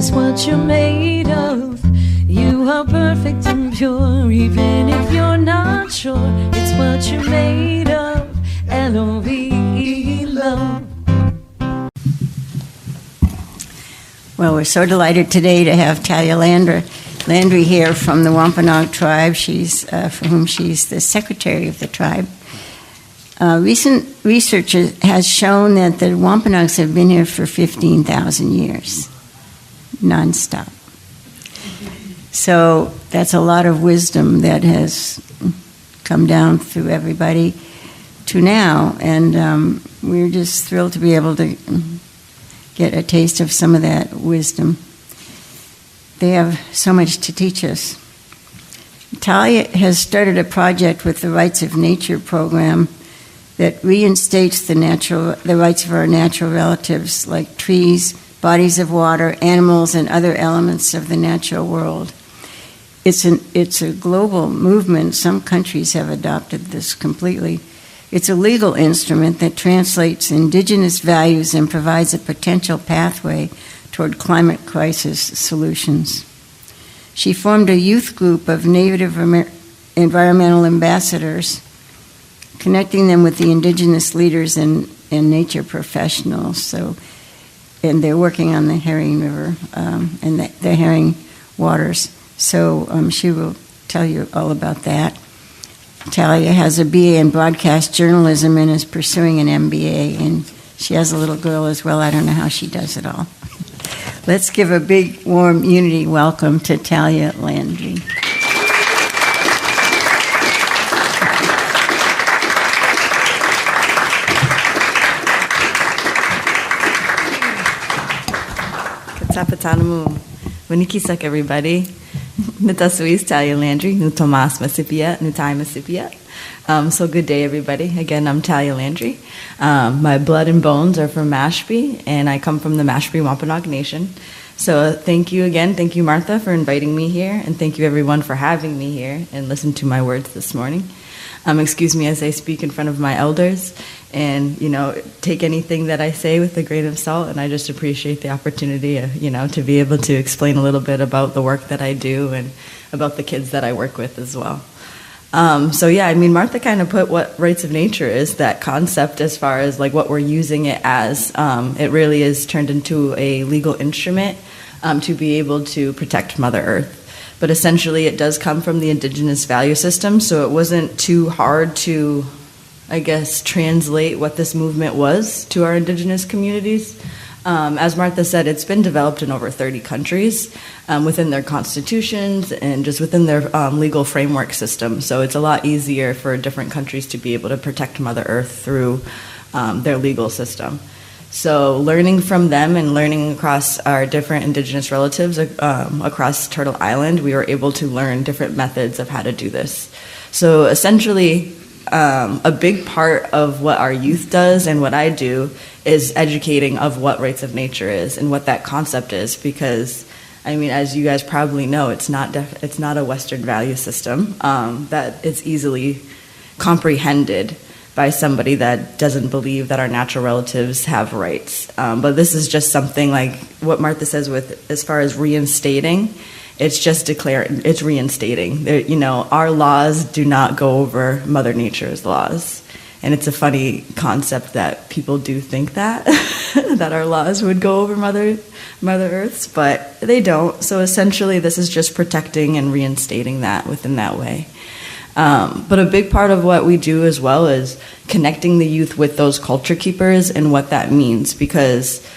is what you're made of. You are perfect and pure, even if you're not sure. It's what you're made of. L-O-V-E, love. Well, we're so delighted today to have Talia Landry here from the Wampanoag tribe. For whom she's the secretary of the tribe. Recent research has shown that the Wampanoags have been here for 15,000 years, nonstop. So that's a lot of wisdom that has come down through everybody to now, and we're just thrilled to be able to get a taste of some of that wisdom. They have so much to teach us. Talia has started a project with the Rights of Nature program that reinstates the rights of our natural relatives like trees, bodies of water, animals, and other elements of the natural world. It's a global movement. Some countries have adopted this completely. It's a legal instrument that translates indigenous values and provides a potential pathway toward climate crisis solutions. She formed a youth group of Native environmental ambassadors, connecting them with the indigenous leaders and nature professionals. And they're working on the Herring River and the Herring waters. So she will tell you all about that. Talia has a BA in broadcast journalism and is pursuing an MBA. And she has a little girl as well. I don't know how she does it all. Let's give a big, warm unity welcome to Talia Landry. Tapatanamu. Wanikisak, everybody. Nitasuis Talia Landry, Nutomas Masipia, Nutai Masipia. So good day, everybody. Again, I'm Talia Landry. My blood and bones are from Mashpee, and I come from the Mashpee Wampanoag Nation. So thank you again. Thank you, Martha, for inviting me here, and thank you, everyone, for having me here and listen to my words this morning. Excuse me as I speak in front of my elders, and take anything that I say with a grain of salt. And I just appreciate the opportunity, to be able to explain a little bit about the work that I do and about the kids that I work with as well. Martha kind of put what rights of nature is, that concept, as far as like what we're using it as. It really is turned into a legal instrument to be able to protect Mother Earth. But essentially it does come from the indigenous value system, so it wasn't too hard to, I guess, translate what this movement was to our indigenous communities. As Martha said, it's been developed in over 30 countries within their constitutions and just within their legal framework system. So it's a lot easier for different countries to be able to protect Mother Earth through their legal system. So learning from them and learning across our different indigenous relatives across Turtle Island, we were able to learn different methods of how to do this. So essentially, a big part of what our youth does and what I do is educating of what rights of nature is and what that concept is, because as you guys probably know, it's not a Western value system that it's easily comprehended by somebody that doesn't believe that our natural relatives have rights. But this is just something like what Martha says with as far as reinstating. It's just it's reinstating. Our laws do not go over Mother Nature's laws. And it's a funny concept that people do think that, that our laws would go over Mother Earth's, but they don't. So essentially this is just protecting and reinstating that within that way. But a big part of what we do as well is connecting the youth with those culture keepers and what that means, because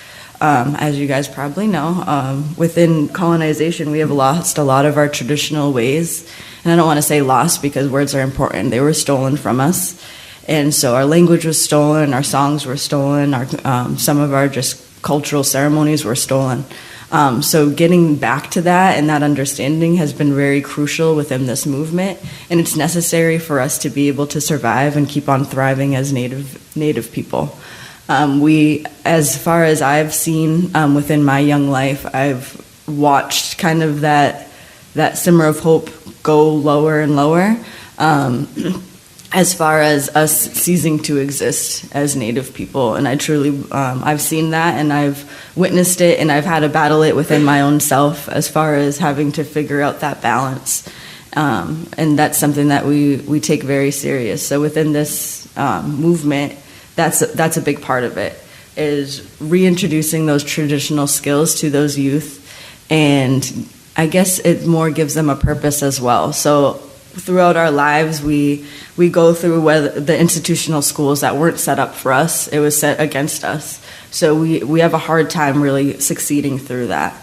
as you guys probably know, within colonization, we have lost a lot of our traditional ways. And I don't want to say lost because words are important. They were stolen from us. And so our language was stolen, our songs were stolen, some of our just cultural ceremonies were stolen. So getting back to that and that understanding has been very crucial within this movement. And it's necessary for us to be able to survive and keep on thriving as Native people. As far as I've seen within my young life, I've watched kind of that simmer of hope go lower and lower. as far as us ceasing to exist as Native people. And I truly, I've seen that, and I've witnessed it, and I've had to battle it within my own self as far as having to figure out that balance. And that's something that we take very serious. So within this movement, that's a big part of it, is reintroducing those traditional skills to those youth. And I guess it more gives them a purpose as well. So throughout our lives, we go through the institutional schools that weren't set up for us. It was set against us. So we have a hard time really succeeding through that.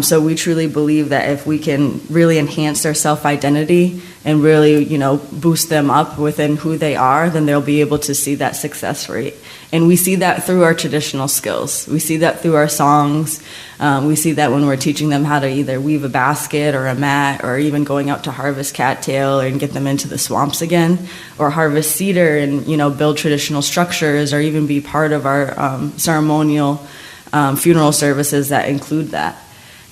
So we truly believe that if we can really enhance their self-identity and really, boost them up within who they are, then they'll be able to see that success rate. And we see that through our traditional skills. We see that through our songs. We see that when we're teaching them how to either weave a basket or a mat, or even going out to harvest cattail and get them into the swamps again, or harvest cedar and, build traditional structures, or even be part of our ceremonial funeral services that include that.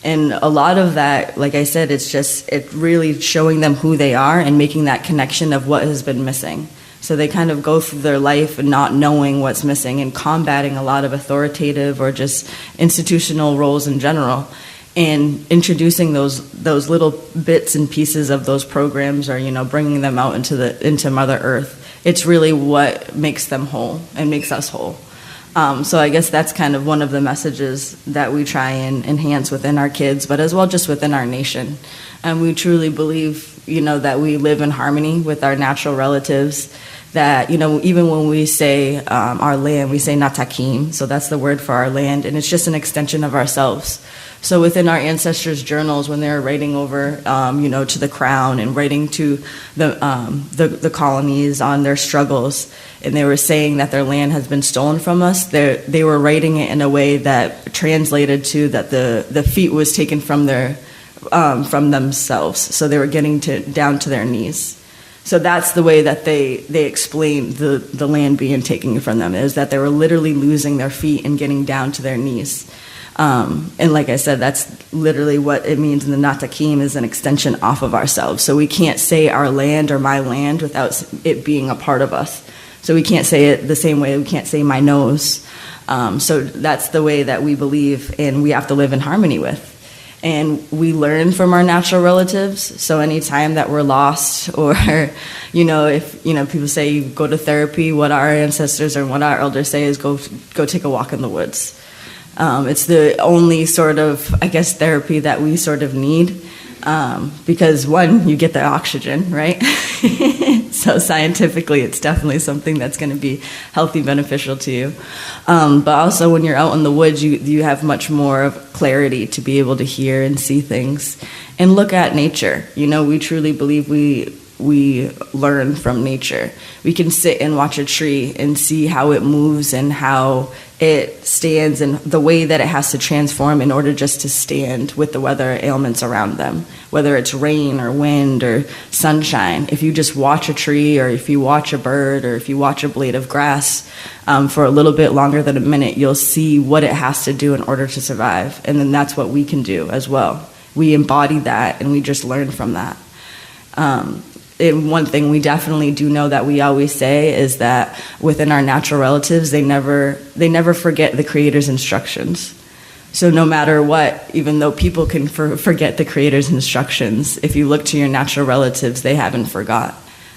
And a lot of that, like I said, it really showing them who they are and making that connection of what has been missing. So they kind of go through their life and not knowing what's missing, and combating a lot of authoritative or just institutional roles in general, and introducing those little bits and pieces of those programs, or bringing them out into Mother Earth. It's really what makes them whole and makes us whole. So I guess that's kind of one of the messages that we try and enhance within our kids, but as well just within our nation. And we truly believe, that we live in harmony with our natural relatives, that, even when we say our land, we say Natakim, so that's the word for our land, and it's just an extension of ourselves. So within our ancestors' journals, when they were writing over, to the crown and writing to the colonies on their struggles, and they were saying that their land has been stolen from us, they were writing it in a way that translated to that the feet was taken from themselves. So they were getting down to their knees. So that's the way that they explained the land being taken from them, is that they were literally losing their feet and getting down to their knees. And like I said, that's literally what it means in the Natakim, is an extension off of ourselves. So we can't say our land or my land without it being a part of us. So we can't say it the same way we can't say my nose. So that's the way that we believe, and we have to live in harmony with. And we learn from our natural relatives. So anytime that we're lost, or, if, people say you go to therapy, what our ancestors or what our elders say is go take a walk in the woods. It's the only sort of, I guess, therapy that we sort of need, because one, you get the oxygen, right? So scientifically, it's definitely something that's going to be healthy, beneficial to you. But also when you're out in the woods, you have much more of clarity to be able to hear and see things and look at nature. We truly believe we learn from nature. We can sit and watch a tree and see how it moves and how it stands and the way that it has to transform in order just to stand with the weather ailments around them, whether it's rain or wind or sunshine. If you just watch a tree, or if you watch a bird, or if you watch a blade of grass for a little bit longer than a minute, you'll see what it has to do in order to survive. And then that's what we can do as well. We embody that, and we just learn from that. And one thing we definitely do know that we always say is that within our natural relatives, they never forget the Creator's instructions. So no matter what, even though people can forget the Creator's instructions, if you look to your natural relatives, they haven't forgot.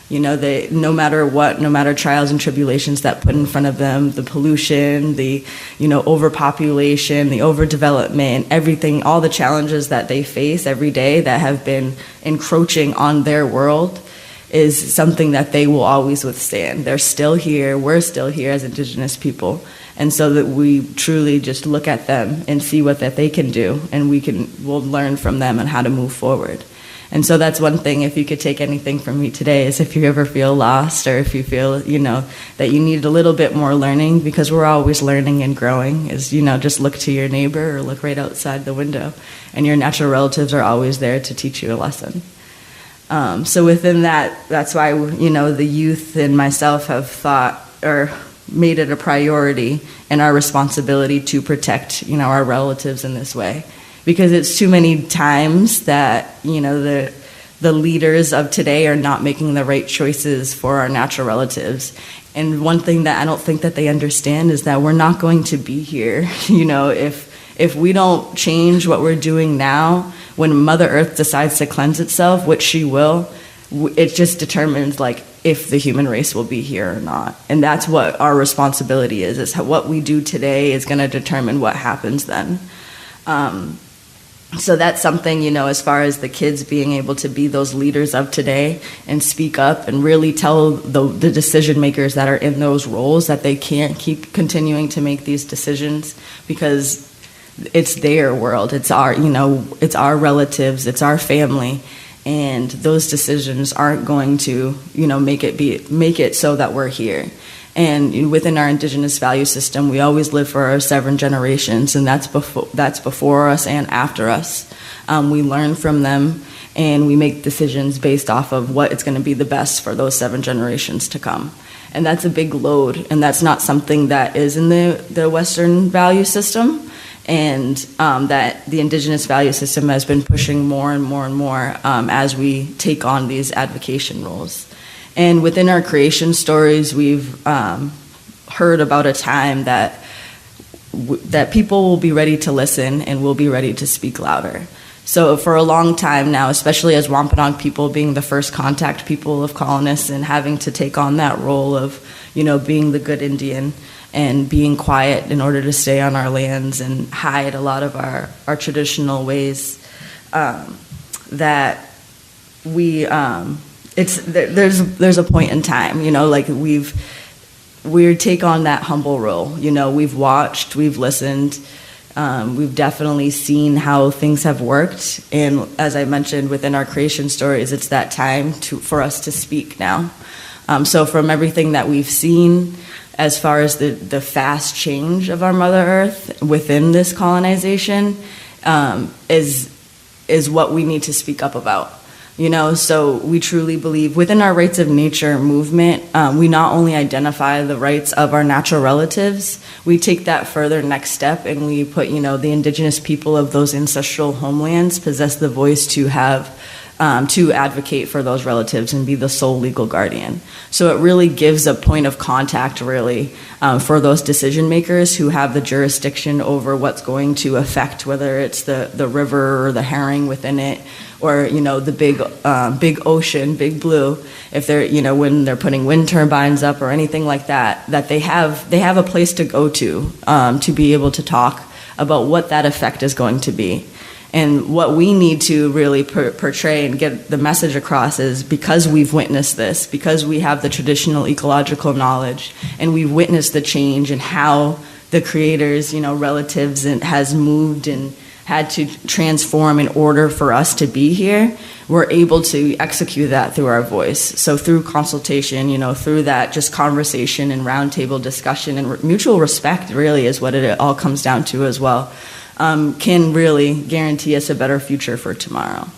They, no matter what, no matter trials and tribulations that put in front of them, the pollution, the, overpopulation, the overdevelopment, everything, all the challenges that they face every day that have been encroaching on their world, is something that they will always withstand. They're still here. We're still here as Indigenous people. And so that we truly just look at them and see what that they can do, and we'll learn from them on how to move forward. And so that's one thing, if you could take anything from me today, is if you ever feel lost, or if you feel, that you need a little bit more learning, because we're always learning and growing, is, just look to your neighbor or look right outside the window, and your natural relatives are always there to teach you a lesson. So within that, that's why, the youth and myself have thought, or made it a priority and our responsibility to protect, our relatives in this way. Because it's too many times that, the the leaders of today are not making the right choices for our natural relatives. And one thing that I don't think that they understand is that we're not going to be here, if we don't change what we're doing now, when Mother Earth decides to cleanse itself, which she will, it just determines if the human race will be here or not. And that's what our responsibility is what we do today is going to determine what happens then. So that's something, as far as the kids being able to be those leaders of today and speak up and really tell the decision makers that are in those roles that they can't keep continuing to make these decisions, because it's their world. It's it's our relatives, it's our family, and those decisions aren't going to, make it so that we're here. And within our indigenous value system, we always live for our 7 generations, and that's before us and after us. We learn from them, and we make decisions based off of what is going to be the best for those 7 generations to come. And that's a big load, and that's not something that is in the Western value system, and that the indigenous value system has been pushing more and more and more as we take on these advocation roles. And within our creation stories, we've heard about a time that people will be ready to listen and will be ready to speak louder. So for a long time now, especially as Wampanoag people being the first contact people of colonists and having to take on that role of, being the good Indian and being quiet in order to stay on our lands and hide a lot of our traditional ways, that we... there's a point in time, we take on that humble role. We've watched, we've listened, we've definitely seen how things have worked, and as I mentioned within our creation stories, it's that time for us to speak now. So from everything that we've seen, as far as the fast change of our Mother Earth within this colonization, is what we need to speak up about. So we truly believe within our rights of nature movement, we not only identify the rights of our natural relatives, we take that further next step and we put, the indigenous people of those ancestral homelands possess the voice to have, to advocate for those relatives and be the sole legal guardian. So it really gives a point of contact, really, for those decision makers who have the jurisdiction over what's going to affect, whether it's the river or the herring within it, or the big ocean, big blue. If they're when they're putting wind turbines up or anything like that, that they have a place to go to be able to talk about what that effect is going to be. And what we need to really portray and get the message across is, because we've witnessed this, because we have the traditional ecological knowledge, and we've witnessed the change and how the creators, relatives, and has moved and had to transform in order for us to be here, we're able to execute that through our voice. So through consultation, through that just conversation and roundtable discussion and mutual respect, really is what it all comes down to as well. Can really guarantee us a better future for tomorrow.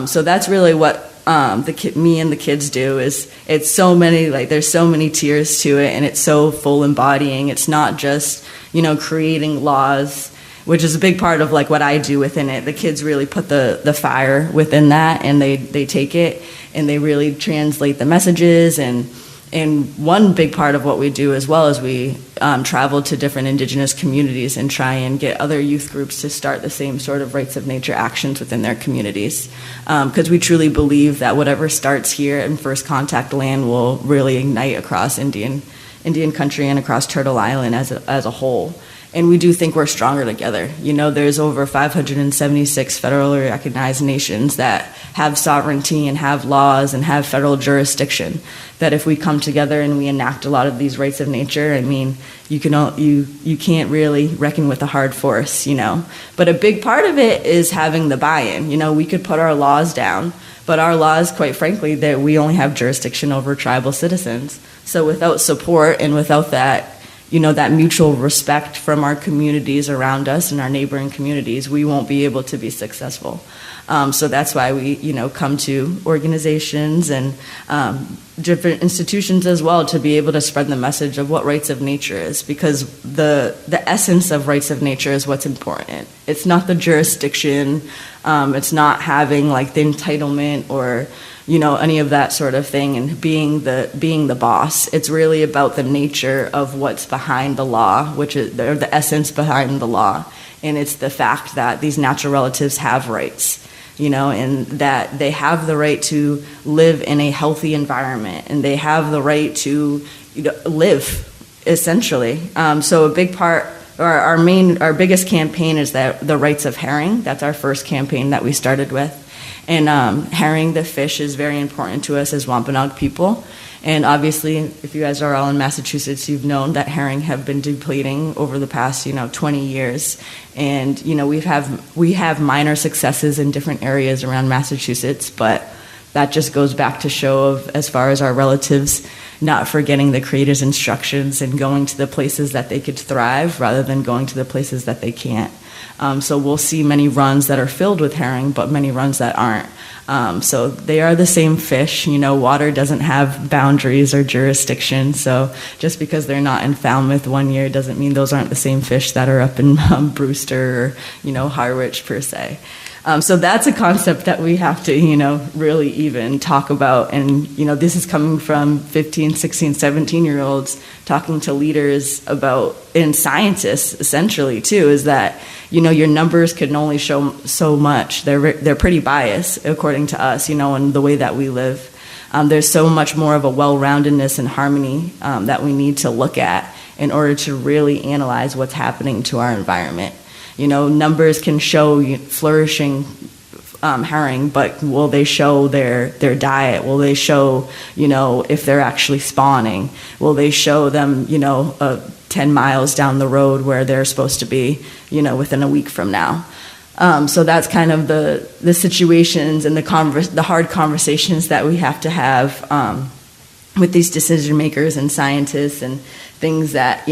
So that's really what me and the kids do. Is it's so many, there's so many tiers to it, and it's so full embodying. It's not just creating laws, which is a big part of what I do within it. The kids really put the fire within that, and they take it and they really translate the messages. And one big part of what we do as well is we travel to different indigenous communities and try and get other youth groups to start the same sort of rights of nature actions within their communities. Because we truly believe that whatever starts here in First Contact land will really ignite across Indian country and across Turtle Island as a whole. And we do think we're stronger together. There's over 576 federally recognized nations that have sovereignty and have laws and have federal jurisdiction. That if we come together and we enact a lot of these rights of nature, you can't really reckon with a hard force, But a big part of it is having the buy-in. We could put our laws down, but our laws, quite frankly, that we only have jurisdiction over tribal citizens. So without support and without that, that mutual respect from our communities around us and our neighboring communities, we won't be able to be successful. So that's why we, come to organizations and different institutions as well to be able to spread the message of what rights of nature is, because the essence of rights of nature is what's important. It's not the jurisdiction, it's not having like the entitlement or any of that sort of thing and being the boss. It's really about the nature of what's behind the law, which is or the essence behind the law, and it's the fact that these natural relatives have rights. And that they have the right to live in a healthy environment, and they have the right to live, essentially. So a big part, or our biggest campaign is that the rights of herring. That's our first campaign that we started with. And herring, the fish, is very important to us as Wampanoag people. And obviously, if you guys are all in Massachusetts, you've known that herring have been depleting over the past, 20 years. And, we have minor successes in different areas around Massachusetts, but that just goes back to show of, as far as our relatives, not forgetting the Creator's instructions and going to the places that they could thrive rather than going to the places that they can't. So we'll see many runs that are filled with herring, but many runs that aren't. So they are the same fish. Water doesn't have boundaries or jurisdiction. So just because they're not in Falmouth one year doesn't mean those aren't the same fish that are up in Brewster or, Harwich per se. So that's a concept that we have to, really even talk about. And, this is coming from 15, 16, 17-year-olds talking to leaders about, and scientists essentially too, is that, your numbers can only show so much. They're pretty biased according to us, in the way that we live. There's so much more of a well-roundedness and harmony that we need to look at in order to really analyze what's happening to our environment. Numbers can show flourishing herring, but will they show their diet? Will they show, if they're actually spawning? Will they show them, 10 miles down the road where they're supposed to be, within a week from now? So that's kind of the situations and the hard conversations that we have to have with these decision makers and scientists and things that,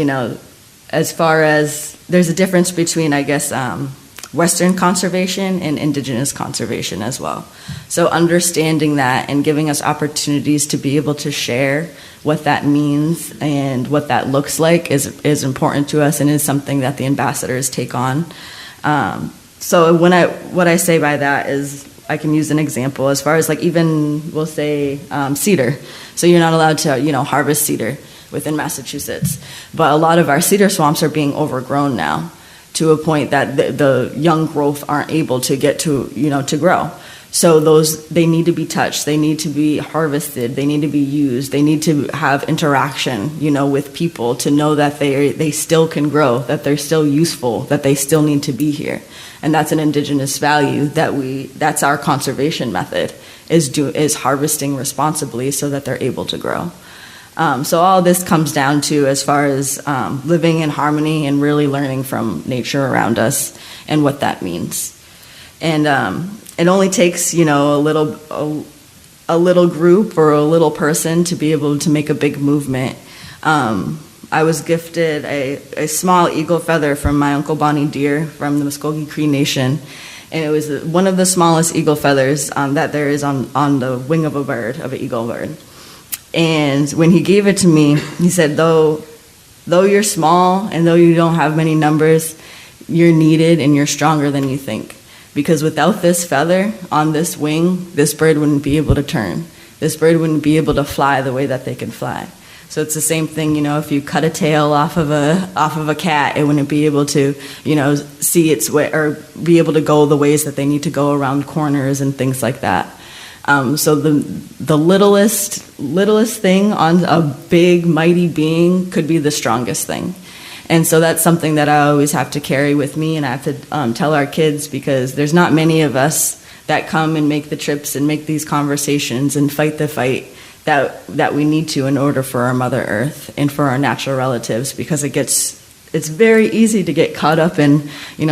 as far as there's a difference between, I guess, Western conservation and indigenous conservation as well. So understanding that and giving us opportunities to be able to share what that means and what that looks like is important to us and is something that the ambassadors take on. So what I say by that is, I can use an example as far as like even we'll say cedar. So you're not allowed to harvest cedar within Massachusetts, but a lot of our cedar swamps are being overgrown now to a point that the young growth aren't able to get to to grow. So they need to be touched, they need to be harvested, they need to be used, they need to have interaction with people to know that they still can grow, that they're still useful, that they still need to be here. And that's an indigenous value that's our conservation method, is harvesting responsibly so that they're able to grow. So all this comes down to as far as living in harmony and really learning from nature around us and what that means. And it only takes a little group or a little person to be able to make a big movement. I was gifted a small eagle feather from my Uncle Bonnie Deer from the Muskogee Cree Nation. And it was one of the smallest eagle feathers that there is on the wing of an eagle bird. And when he gave it to me, he said, though you're small and though you don't have many numbers, you're needed and you're stronger than you think. Because without this feather on this wing, this bird wouldn't be able to turn. This bird wouldn't be able to fly the way that they can fly. So it's the same thing, if you cut a tail off of a cat, it wouldn't be able to, see its way or be able to go the ways that they need to go around corners and things like that. So the littlest thing on a big, mighty being could be the strongest thing. And so that's something that I always have to carry with me, and I have to tell our kids, because there's not many of us that come and make the trips and make these conversations and fight the fight that we need to in order for our Mother Earth and for our natural relatives, because it's very easy to get caught up in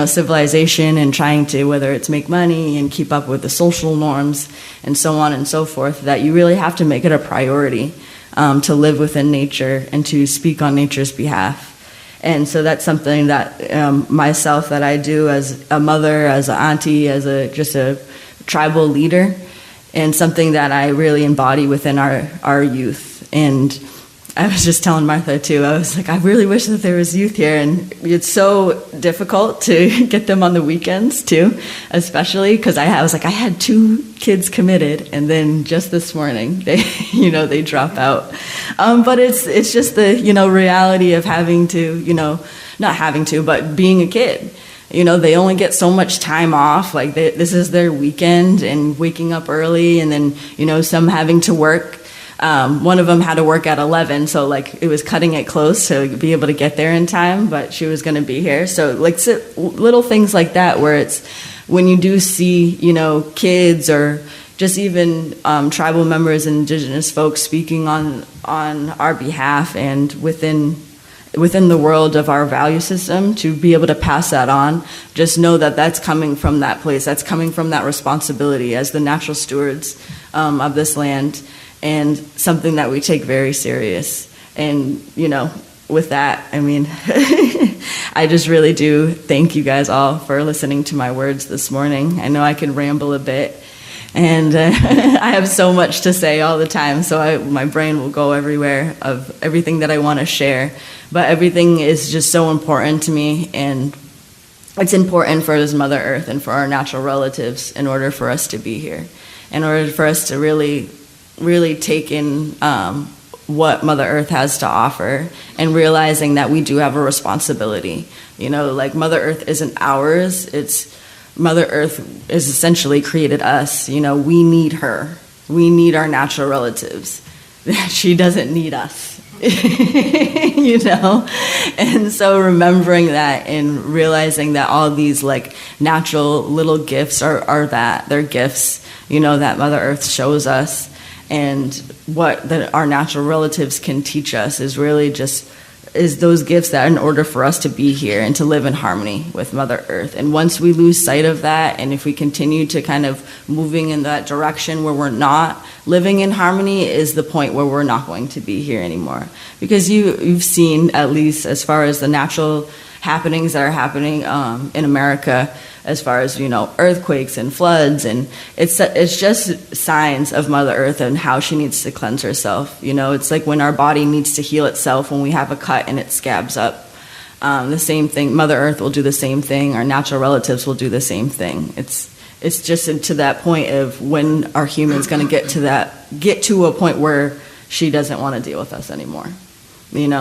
civilization and trying to, whether it's make money and keep up with the social norms and so on and so forth, that you really have to make it a priority to live within nature and to speak on nature's behalf. And so that's something that myself that I do as a mother, as an auntie, as just a tribal leader, and something that I really embody within our youth. And I was just telling Martha too, I was like, I really wish that there was youth here, and it's so difficult to get them on the weekends too, especially because I was like, I had 2 kids committed, and then just this morning they they drop out. But it's just the reality of having to, not having to, but being a kid. They only get so much time off. Like this is their weekend, and waking up early, and then some having to work. One of them had to work at 11, so like it was cutting it close to be able to get there in time, but she was going to be here. So like little things like that, where it's when you do see kids or just even tribal members and indigenous folks speaking on our behalf and within the world of our value system, to be able to pass that on, just know that that's coming from that place, that's coming from that responsibility as the natural stewards of this land. And something that we take very serious. And, with that, I mean, I just really do thank you guys all for listening to my words this morning. I know I can ramble a bit, and I have so much to say all the time, so my brain will go everywhere of everything that I want to share. But everything is just so important to me, and it's important for this Mother Earth and for our natural relatives in order for us to be here, in order for us to really take in what Mother Earth has to offer, and realizing that we do have a responsibility. Like Mother Earth isn't ours. Mother Earth is essentially created us. We need her. We need our natural relatives. She doesn't need us. And so remembering that and realizing that all these like natural little gifts are that they're gifts, that Mother Earth shows us. And what our natural relatives can teach us is really just those gifts that in order for us to be here and to live in harmony with Mother Earth. And once we lose sight of that, and if we continue to kind of moving in that direction where we're not living in harmony, is the point where we're not going to be here anymore. Because you've seen, at least as far as the natural happenings that are happening in America, as far as earthquakes and floods, and it's just signs of Mother Earth and how she needs to cleanse herself. It's like when our body needs to heal itself when we have a cut and it scabs up. The same thing, Mother Earth will do the same thing. Our natural relatives will do the same thing. It's just to that point of when our human's going to get to a point where she doesn't want to deal with us anymore.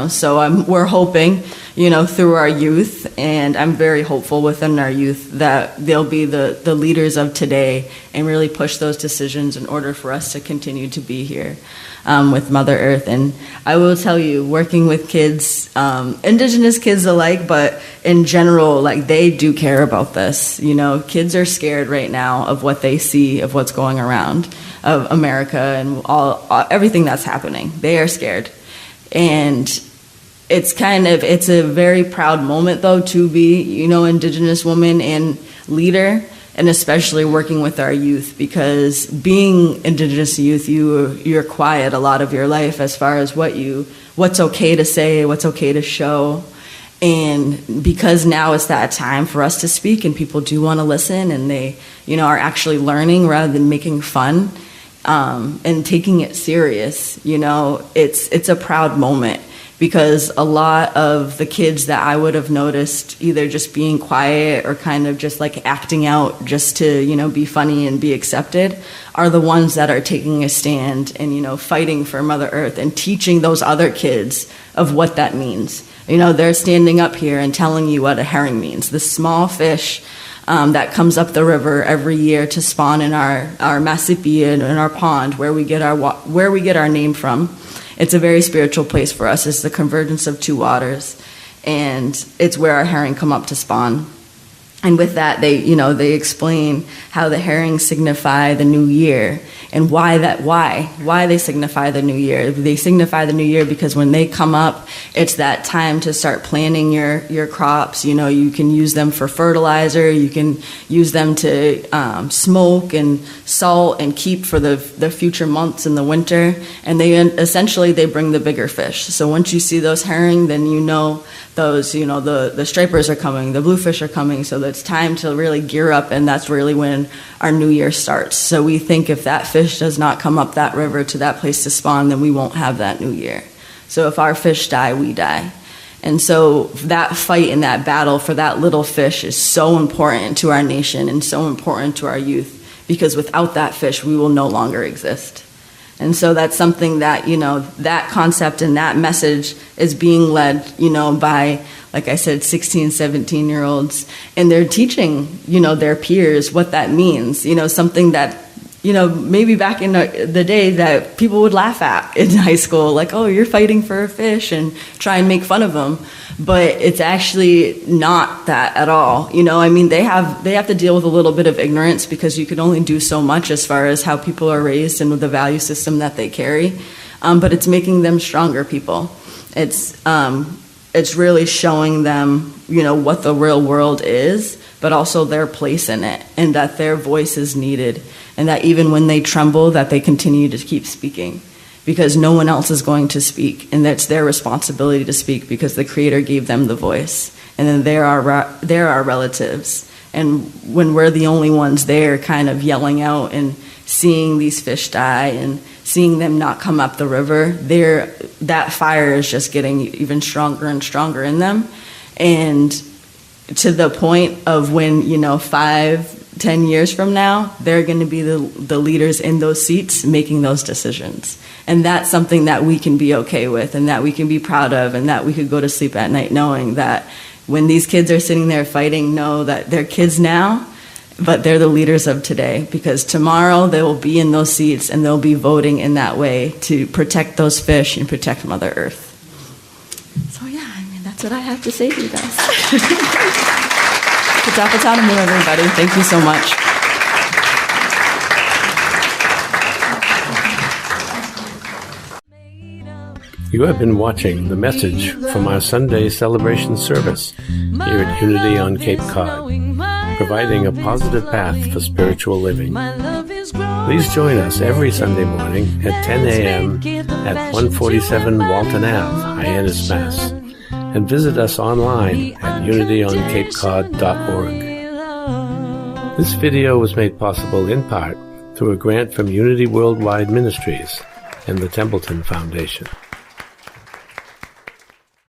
So we're hoping, through our youth, and I'm very hopeful within our youth that they'll be the leaders of today and really push those decisions in order for us to continue to be here with Mother Earth. And I will tell you, working with kids, indigenous kids alike, but in general, like they do care about this. Kids are scared right now of what they see, of what's going around, of America and everything that's happening. They are scared. And it's a very proud moment, though, to be, Indigenous woman and leader, and especially working with our youth, because being Indigenous youth, you're quiet a lot of your life as far as what's okay to say, what's okay to show. And because now it's that time for us to speak, and people do want to listen, and they, are actually learning rather than making fun. And taking it serious, it's a proud moment, because a lot of the kids that I would have noticed either just being quiet or kind of just like acting out just to, be funny and be accepted, are the ones that are taking a stand and, fighting for Mother Earth and teaching those other kids of what that means. They're standing up here and telling you what a herring means, this small fish that comes up the river every year to spawn in our Masipi and in our pond where we get our name from. It's a very spiritual place for us. It's the convergence of 2 waters, and it's where our herring come up to spawn. And with that, they explain how the herrings signify the new year, and why they signify the new year. They signify the new year because when they come up, it's that time to start planting your crops. You can use them for fertilizer. You can use them to smoke and salt and keep for the future months in the winter. And they bring the bigger fish. So once you see those herring, then those, the stripers are coming, the bluefish are coming, so it's time to really gear up, and that's really when our new year starts. So we think if that fish does not come up that river to that place to spawn, then we won't have that new year. So if our fish die, we die. And so that fight and that battle for that little fish is so important to our nation and so important to our youth, because without that fish, we will no longer exist. And so that's something that, that concept and that message is being led, by, like I said, 16, 17-year-olds. And they're teaching, their peers what that means, something that, maybe back in the day that people would laugh at in high school, like, oh, you're fighting for a fish, and try and make fun of them. But it's actually not that at all. They have to deal with a little bit of ignorance, because you can only do so much as far as how people are raised and with the value system that they carry. But it's making them stronger people. It's really showing them, what the real world is, but also their place in it, and that their voice is needed, and that even when they tremble, that they continue to keep speaking, because no one else is going to speak, and that's their responsibility to speak, because the Creator gave them the voice, and then they're our relatives. And when we're the only ones there kind of yelling out and seeing these fish die and seeing them not come up the river, that fire is just getting even stronger and stronger in them. And to the point of when, 5-10 years from now, they're going to be the leaders in those seats making those decisions. And that's something that we can be okay with, and that we can be proud of, and that we could go to sleep at night knowing that when these kids are sitting there fighting, know that they're kids now, but they're the leaders of today, because tomorrow they will be in those seats and they'll be voting in that way to protect those fish and protect Mother Earth. So yeah, that's what I have to say to you guys. Katapatanamu, everybody. Thank you so much. You have been watching the message from our Sunday celebration service here at Unity on Cape Cod, providing a positive path for spiritual living. Please join us every Sunday morning at 10 a.m. at 147 Walton Ave, Hyannis, Mass. And visit us online at unityoncapecod.org. This video was made possible in part through a grant from Unity Worldwide Ministries and the Templeton Foundation.